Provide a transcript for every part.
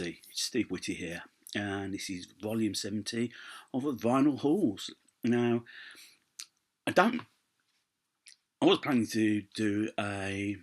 Whitty. It's Steve Whitty here, and this is volume 70 of the Vinyl Halls. Now, I don't. I was planning to do a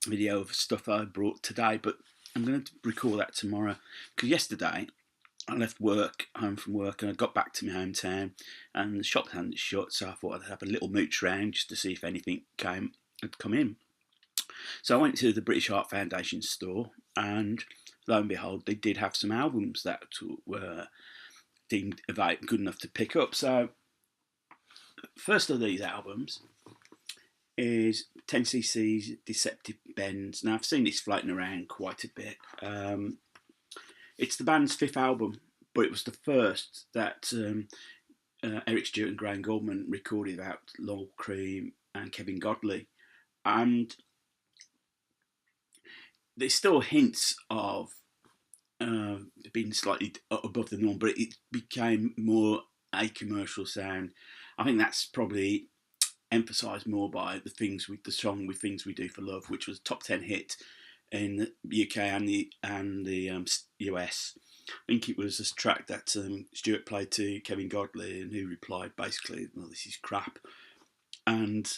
video of stuff I brought today, but I'm going to record that tomorrow because yesterday I left home from work, and I got back to my hometown, and the shop hadn't shut, so I thought I'd have a little mooch round just to see if anything had come in. So I went to the British Art Foundation store, and lo and behold, they did have some albums that were deemed good enough to pick up. So, first of these albums is 10cc's Deceptive Ben's. Now, I've seen this floating around quite a bit. It's the band's fifth album, but it was the first that Eric Stewart and Graham Goldman recorded without Lol Cream and Kevin Godley. And there's still hints of being slightly above the norm, but it became more a commercial sound. I think that's probably emphasised more by the song "With Things We Do for Love," which was a top 10 hit in the UK and the US. I think it was a track that Stewart played to Kevin Godley, and who replied basically, "Well, this is crap." And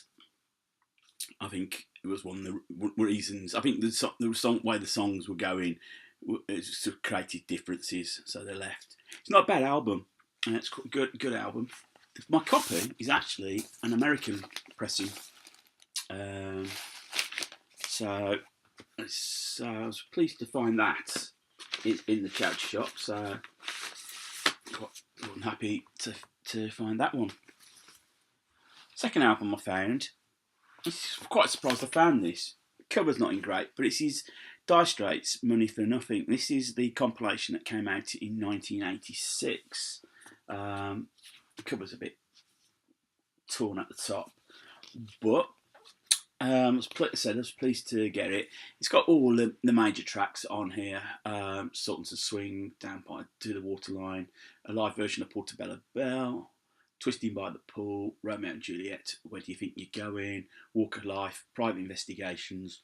I think it was one of the reasons. I think the way the songs were going, it sort of created differences, so they left. It's not a bad album, and it's a good album. My copy is actually an American pressing, so I was pleased to find that in the charity shop. So I'm happy to find that one. Second album I found. I was quite surprised I found this. The cover's not in great, but it's his Dire Straits, Money for Nothing. This is the compilation that came out in 1986. The cover's a bit torn at the top, but as I said, I was pleased to get it. It's got all the major tracks on here. Sultans of Swing, Down by to the Waterline, a live version of Portobello Bell, Twisting by the Pool, Romeo and Juliet, Where Do You Think You're Going, Walk of Life, Private Investigations,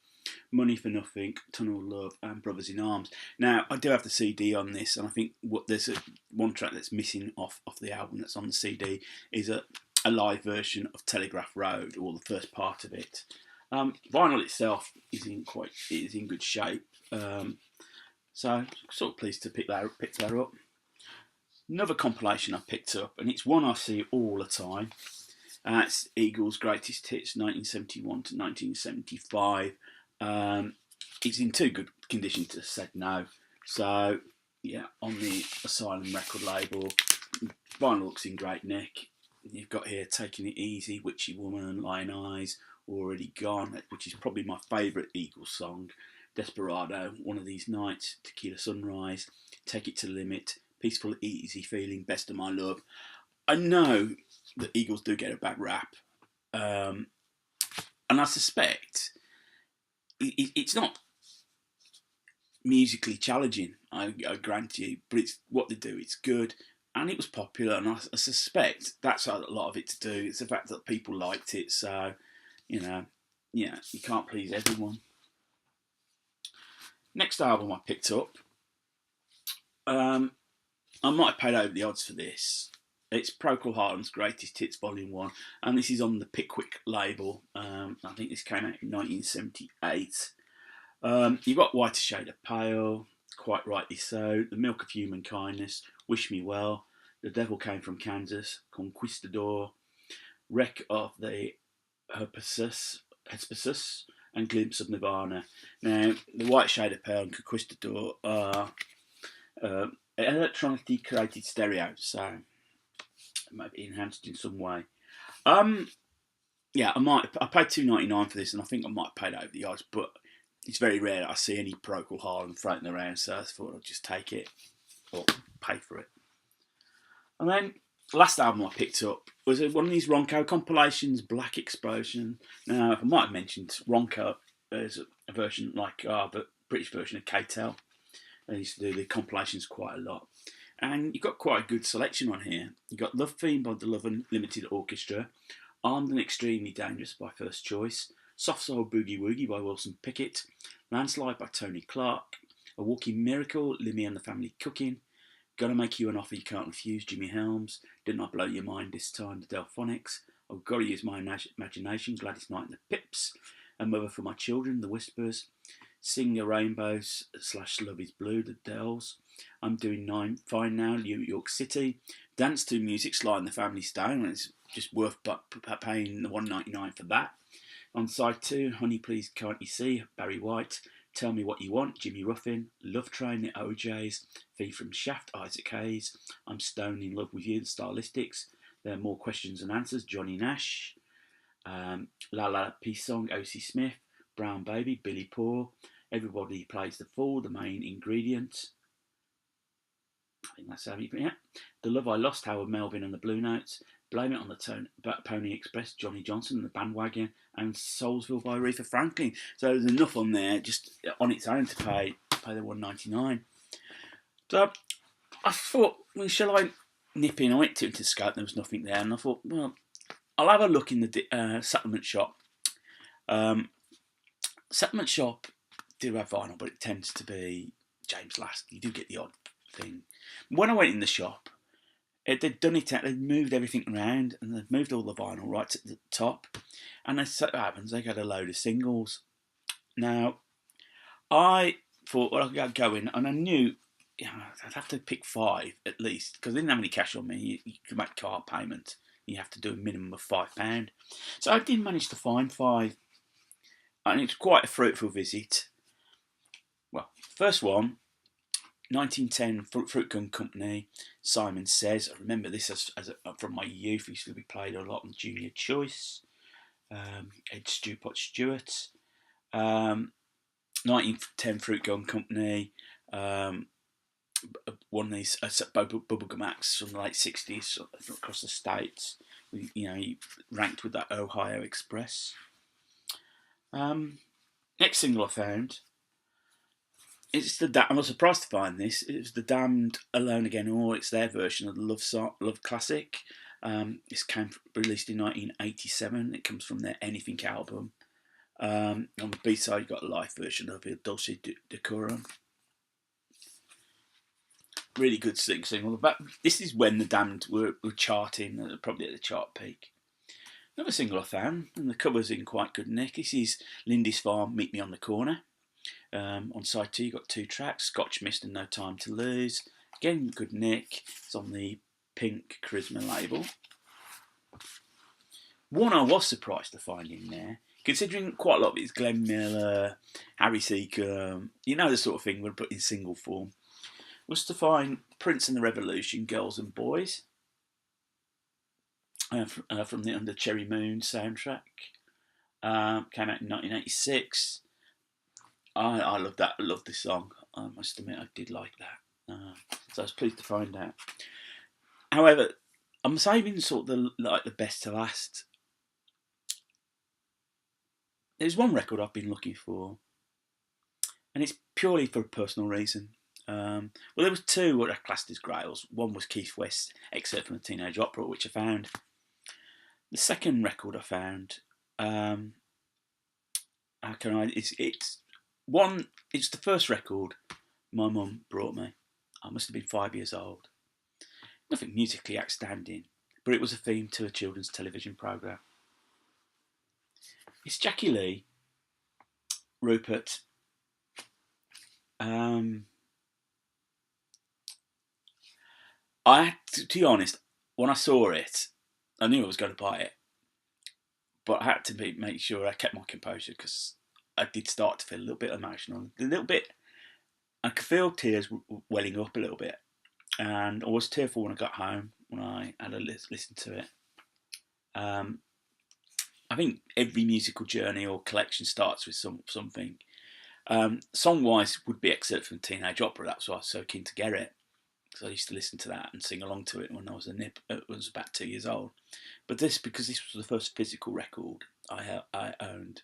Money for Nothing, Tunnel of Love, and Brothers in Arms. Now, I do have the CD on this, and I think there's one track that's missing off the album that's on the CD is a live version of Telegraph Road, or the first part of it. Vinyl itself is in good shape, so sort of pleased to pick that up. Another compilation I picked up, and it's one I see all the time. It's Eagles' Greatest Hits, 1971 to 1975. It's in too good condition to said no. So, yeah, on the Asylum record label, vinyl looks in great nick. You've got here Taking It Easy, Witchy Woman, Lion Eyes, Already Gone, which is probably my favourite Eagles song, Desperado, One of These Nights, Tequila Sunrise, Take It to the Limit, Peaceful Easy Feeling, Best of My Love. I know that Eagles do get a bad rap, and I suspect it's not musically challenging, I grant you, but it's what they do. It's good, and it was popular, and I suspect that's a lot of it to do. It's the fact that people liked it, so, you can't please everyone. Next album I picked up, I might have paid over the odds for this. It's Procol Hardens' Greatest Hits Volume 1, and this is on the Pickwick label. I think this came out in 1978. You've got Whiter Shade of Pale, Quite Rightly So, The Milk of Human Kindness, Wish Me Well, The Devil Came from Kansas, Conquistador, Wreck of the Hesperus, and Glimpse of Nirvana. Now, the White Shade of Pale and Conquistador are electronically created stereo, so it might be enhanced in some way. Yeah, I paid $2.99 for this, and I think I might have paid over the odds, but it's very rare that I see any Procol Harum floating around, so I thought I'd just take it or pay for it. And then the last album I picked up was one of these Ronco compilations, Black Explosion. Now, I might have mentioned Ronco as a version like the British version of K-Tel. They used to do the compilations quite a lot. And you've got quite a good selection on here. You've got Love Theme by the Love Unlimited Orchestra, Armed and Extremely Dangerous by First Choice, Soft Soul Boogie Woogie by Wilson Pickett, Landslide by Tony Clark, A Walking Miracle, Limmy and the Family Cooking, Gonna Make You an Offer You Can't Refuse, Jimmy Helms, Didn't I Blow Your Mind This Time, the Delphonics, I've Gotta Use My Imagination, Gladys Knight and the Pips, A Mother for My Children, the Whispers, Sing a Rainbow / Love is Blue, the Dells, I'm Doing Fine Now, New York City, Dance to Music, Sly and the Family Stone, and it's just worth paying the $1.99 for that. On side 2, Honey Please Can't You See, Barry White, Tell Me What You Want, Jimmy Ruffin, Love Train, the OJs, Fee from Shaft, Isaac Hayes, I'm Stone in Love with You, the Stylistics, There Are More Questions Than Answers, Johnny Nash, La La Peace Song, O.C. Smith, Brown Baby, Billy Paul, Everybody Plays the Fool, The Main Ingredient, I think that's how you put it. The Love I Lost, Howard Melvin and the Blue Notes, Blame It on the Pony Express, Johnny Johnson and the Bandwagon, and Soulsville by Aretha Franklin. So there's enough on there just on its own to pay the $1.99. So I thought, well, shall I nip in? I went to Scope, there was nothing there, and I thought, well, I'll have a look in the Settlement Shop. Settlement Shop do have vinyl, but it tends to be James Last. You do get the odd thing. When I went in the shop, they'd done it. They'd moved everything around, and they'd moved all the vinyl right at the top. And as so happens, they got a load of singles. Now, I thought, well, I'd go in, and I knew, I'd have to pick 5 at least, because I didn't have any cash on me. You could make card payment. You have to do a minimum of £5. So I did manage to find 5, and it's quite a fruitful visit. Well, first one, 1910 Fruit Gun Company, Simon Says. I remember this as from my youth. It used to be played a lot on Junior Choice. Ed Stewart. 1910 Fruit Gun Company. One of these bubblegum acts from the late 60s across the States. He ranked with that Ohio Express. Next single I found, I was surprised to find this. It was the Damned Alone Again, or it's their version of the Love Classic. This came released in 1987. It comes from their Anything album. On the B-side, you got a live version of it, Dulce Decorum. Really good single. But this is when the Damned were charting, probably at the chart peak. Another single I found, and the cover's in quite good nick. This is Lindy's Farm, Meet Me on the Corner. On side 2, you got 2 tracks, Scotch Mist and No Time to Lose. Again, good nick. It's on the Pink Charisma label. One I was surprised to find in there, considering quite a lot of it is Glenn Miller, Harry Seacombe, the sort of thing we'd put in single form, was to find Prince and the Revolution, Girls and Boys, from the Under Cherry Moon soundtrack. Came out in 1986. I love that. I love this song. I must admit, I did like that. So I was pleased to find out. However, I'm saving sort of the best to last. There's one record I've been looking for, and it's purely for a personal reason. Well, there was 2 what I classed as grails. One was Keith West's excerpt from the Teenage Opera, which I found. The second record I found, it's the first record my mum brought me. I must have been 5 years old. Nothing musically outstanding, but it was a theme to a children's television programme. It's Jackie Lee Rupert. To be honest, when I saw it, I knew I was going to buy it, but I had to make sure I kept my composure, because I did start to feel a little bit emotional, I could feel tears welling up a little bit, and I was tearful when I got home, when I had a listen to it. I think every musical journey or collection starts with something. Song-wise would be excerpt from Teenage Opera. That's why I was so keen to get it, because I used to listen to that and sing along to it when I was about 2 years old. But because this was the first physical record I owned.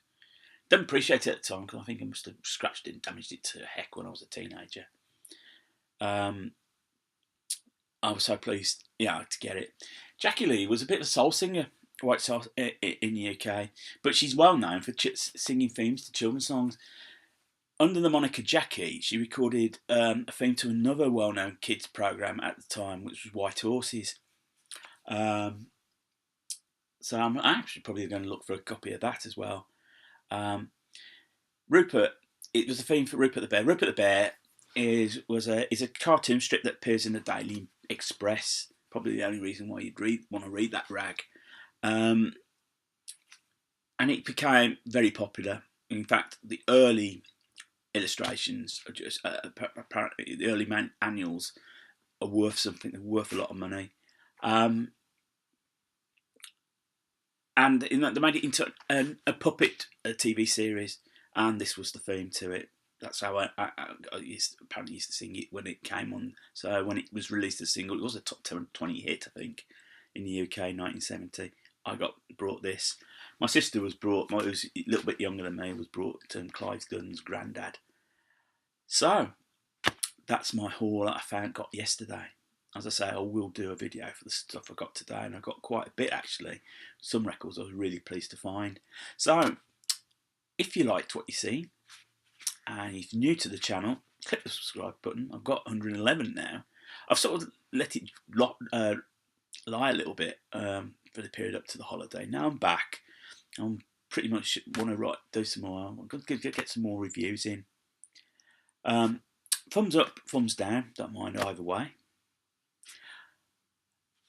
Didn't appreciate it at the time, because I think I must have scratched it and damaged it to heck when I was a teenager. I was so pleased, to get it. Jackie Lee was a bit of a soul singer, white soul in the UK, but she's well known for singing themes to children's songs. under the moniker Jackie, she recorded a theme to another well-known kids program at the time, which was White Horses. So I'm actually probably going to look for a copy of that as well. Rupert, it was a theme for Rupert the Bear. Rupert the Bear is a cartoon strip that appears in the Daily Express. Probably the only reason why you'd want to read that rag. And it became very popular. In fact, the early illustrations are just apparently the early annuals are worth something. They're worth a lot of money. And they made it into a puppet TV series, and this was the theme to it. That's how I apparently used to sing it when it came on. So when it was released as a single, it was a top 20 hit, I think, in the UK in 1970. I got brought this. My sister was brought, who was a little bit younger than me, was brought Clive Gunn's Grandad. So that's my haul that I got yesterday. As I say, I will do a video for the stuff I got today, and I got quite a bit actually. Some records I was really pleased to find. So, if you liked what you see, and if you're new to the channel, click the subscribe button. I've got 111 now. I've sort of let it lie a little bit for the period up to the holiday. Now I'm back. I'm pretty much want to do some more. I'm going to get some more reviews in. Thumbs up, thumbs down. Don't mind either way.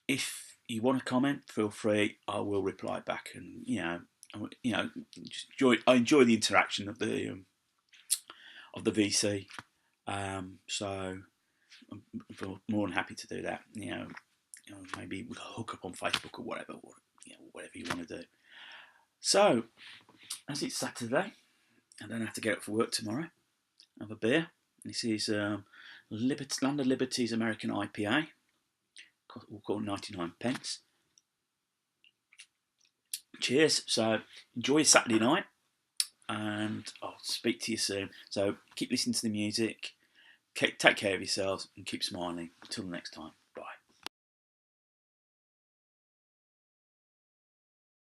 If you want to comment, feel free. I will reply back, and just I enjoy the interaction of the VC. So I'm more than happy to do that. Maybe we'll hook up on Facebook or whatever. Or, whatever you want to do. So as it's Saturday, I don't have to get up for work tomorrow. Have a beer. This is Land of Liberty's American IPA. We'll call 99 pence. Cheers. So enjoy your Saturday night, and I'll speak to you soon. So keep listening to the music, take care of yourselves, and keep smiling. Until the next time.